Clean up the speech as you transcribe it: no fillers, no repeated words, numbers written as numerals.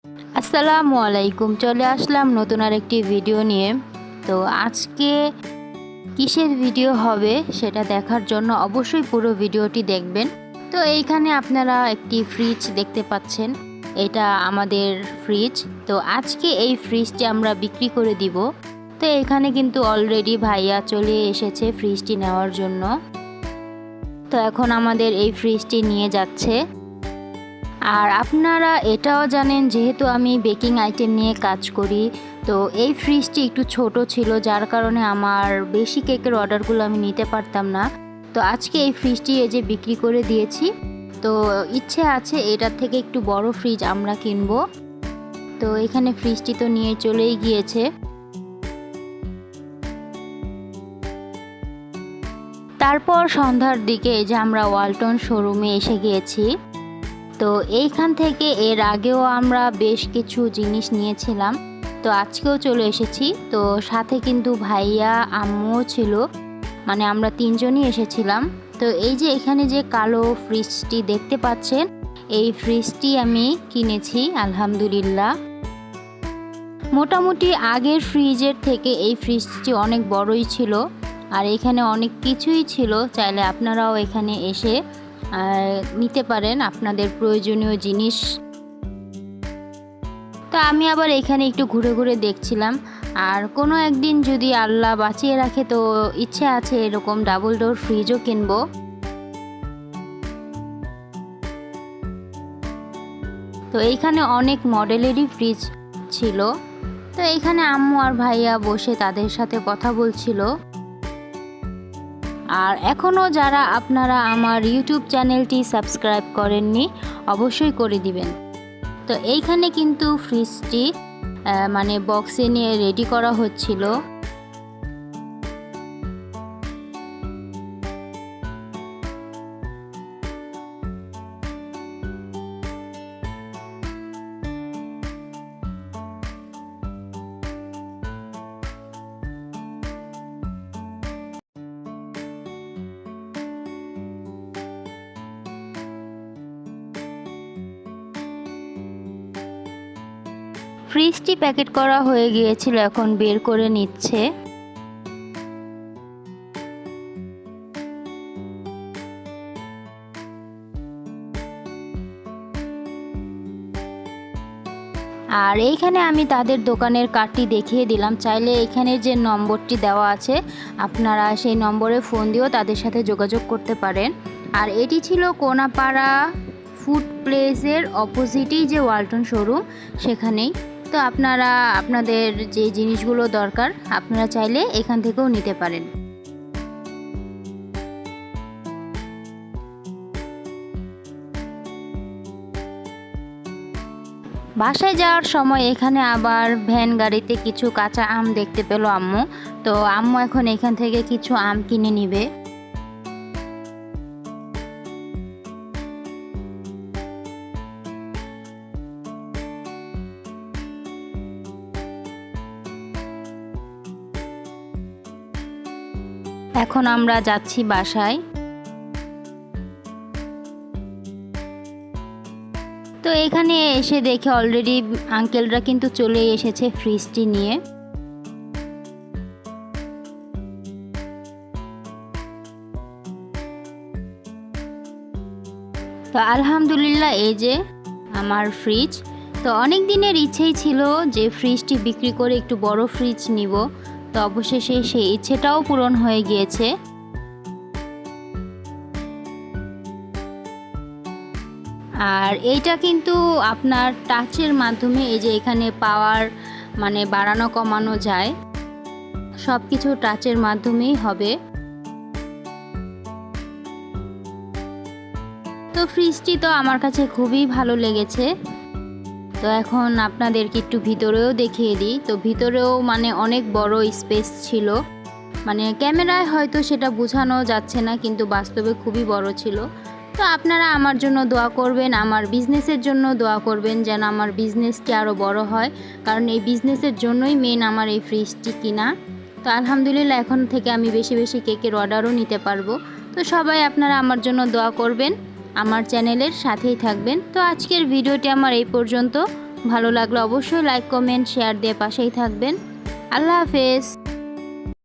আসসালামু আলাইকুম, চলে আসলাম নতুন আরেকটি ভিডিও নিয়ে। তো আজকে কিসের ভিডিও হবে সেটা দেখার জন্য অবশ্যই পুরো ভিডিওটি দেখবেন। তো এইখানে আপনারা একটি ফ্রিজ দেখতে পাচ্ছেন, এটা আমাদের ফ্রিজ। তো আজকে এই ফ্রিজটি আমরা বিক্রি করে দিব। তো এখানে কিন্তু অলরেডি ভাইয়া চলে এসেছে ফ্রিজটি নেওয়ার জন্য। তো এখন আমাদের এই ফ্রিজটি নিয়ে যাচ্ছে। আর আপনারা এটাও জানেন, যেহেতু আমি বেকিং আইটেম নিয়ে কাজ করি, তো এই ফ্রিজটি একটু ছোট ছিল, যার কারণে আমার বেশি কেকের অর্ডারগুলো আমি নিতে পারতাম না। তো আজকে এই ফ্রিজটি এই যে বিক্রি করে দিয়েছি। তো ইচ্ছে আছে এটার থেকে একটু বড় ফ্রিজ আমরা কিনবো। তো এখানে ফ্রিজটি তো নিয়ে চলেই গিয়েছে। তারপর সন্ধ্যার দিকে এই যে আমরা ওয়ালটন শোরুমে এসে গিয়েছি। তো এইখান থেকে এর আগেও আমরা বেশ কিছু জিনিস নিয়েছিলাম, তো আজকেও চলে এসেছি। তো সাথে কিন্তু ভাইয়া আম্মুও ছিল, মানে আমরা তিনজনই এসেছিলাম। তো এই যে এখানে যে কালো ফ্রিজটি দেখতে পাচ্ছেন, এই ফ্রিজটি আমি কিনেছি আলহামদুলিল্লাহ। মোটামুটি আগের ফ্রিজের থেকে এই ফ্রিজটি অনেক বড়ই ছিল, আর এখানে অনেক কিছুই ছিল। চাইলে আপনারাও এখানে এসে নিতে পারেন আপনাদের প্রয়োজনীয় জিনিস। তো আমি আবার এখানে একটু ঘুরে ঘুরে দেখছিলাম, আর কোনো একদিন যদি আল্লাহ বাঁচিয়ে রাখে তো ইচ্ছে আছে এরকম ডাবল ডোর ফ্রিজও কিনবো। তো এইখানে অনেক মডেলেরই ফ্রিজ ছিল। তো এইখানে আম্মু আর ভাইয়া বসে তাদের সাথে কথা বলছিল। আর এখনও যারা আপনারা আমার ইউটিউব চ্যানেলটি সাবস্ক্রাইব করেননি, অবশ্যই করে দিবেন। তো এইখানে কিন্তু ফ্রিজটি মানে বক্সে নিয়ে রেডি করা হচ্ছিল। ফ্রিজটি প্যাকেট করা হয়ে গিয়েছিল, এখন বের করে নিচ্ছে। আর এইখানে আমি তাদের দোকানের কার্ডটি দেখিয়ে দিলাম। চাইলে এখানে যে নম্বরটি দেওয়া আছে, আপনারা সেই নম্বরে ফোন দিয়েও তাদের সাথে যোগাযোগ করতে পারেন। আর এটি ছিল কোনাপাড়া ফুড প্লেসের অপোজিটেই যে ওয়ালটন শোরুম, সেখানেই। তো আপনারা আপনাদের যে জিনিসগুলো দরকার আপনারা চাইলে এখান থেকেও নিতে পারেন। বাসায় যাওয়ার সময় এখানে আবার ভ্যান গাড়িতে কিছু কাঁচা আম দেখতে পেল আম্মু। তো আম্মু এখন এখান থেকে কিছু আম কিনে নিবে। এখন আমরা যাচ্ছি বাসায়। তো এখানে এসে দেখে অলরেডি আঙ্কেলরা কিন্তু চলে এসেছে ফ্রিজটি নিয়ে। তো আলহামদুলিল্লাহ, এই যে আমার ফ্রিজ। তো অনেক দিনের ইচ্ছেই ছিল যে ফ্রিজটি বিক্রি করে একটু বড় ফ্রিজ নিব। তো অবশেষে সেই ইচ্ছেটাও পূরণ হয়ে গিয়েছে। আর এইটা কিন্তু আপনার টাচের মাধ্যমে, এই যে এখানে পাওয়ার মানে বাড়ানো কমানো যায়, সব কিছু টাচের মাধ্যমেই হবে। তো ফ্রিজটি তো আমার কাছে খুবই ভালো লেগেছে। তো এখন আপনাদেরকে একটু ভিতরেও দেখিয়ে দিই। তো ভিতরেও মানে অনেক বড় স্পেস ছিল, মানে ক্যামেরায় হয়তো সেটা বোঝানো যাচ্ছে না, কিন্তু বাস্তবে খুবই বড় ছিল। তো আপনারা আমার জন্য দোয়া করবেন, আমার বিজনেসের জন্য দোয়া করবেন, যেন আমার বিজনেসটি আরও বড় হয়, কারণ এই বিজনেসের জন্যই মেন আমার এই ফ্রিজটি কিনা। তো আলহামদুলিল্লাহ, এখন থেকে আমি বেশি বেশি কেকের অর্ডারও নিতে পারবো। তো সবাই আপনারা আমার জন্য দোয়া করবেন, আমার চ্যানেলের সাথেই থাকবেন। তো আজকের ভিডিওটি আমার এই পর্যন্ত। ভালো লাগলে অবশ্যই লাইক কমেন্ট শেয়ার দিয়ে পাশেই থাকবেন। আল্লাহ হাফেজ।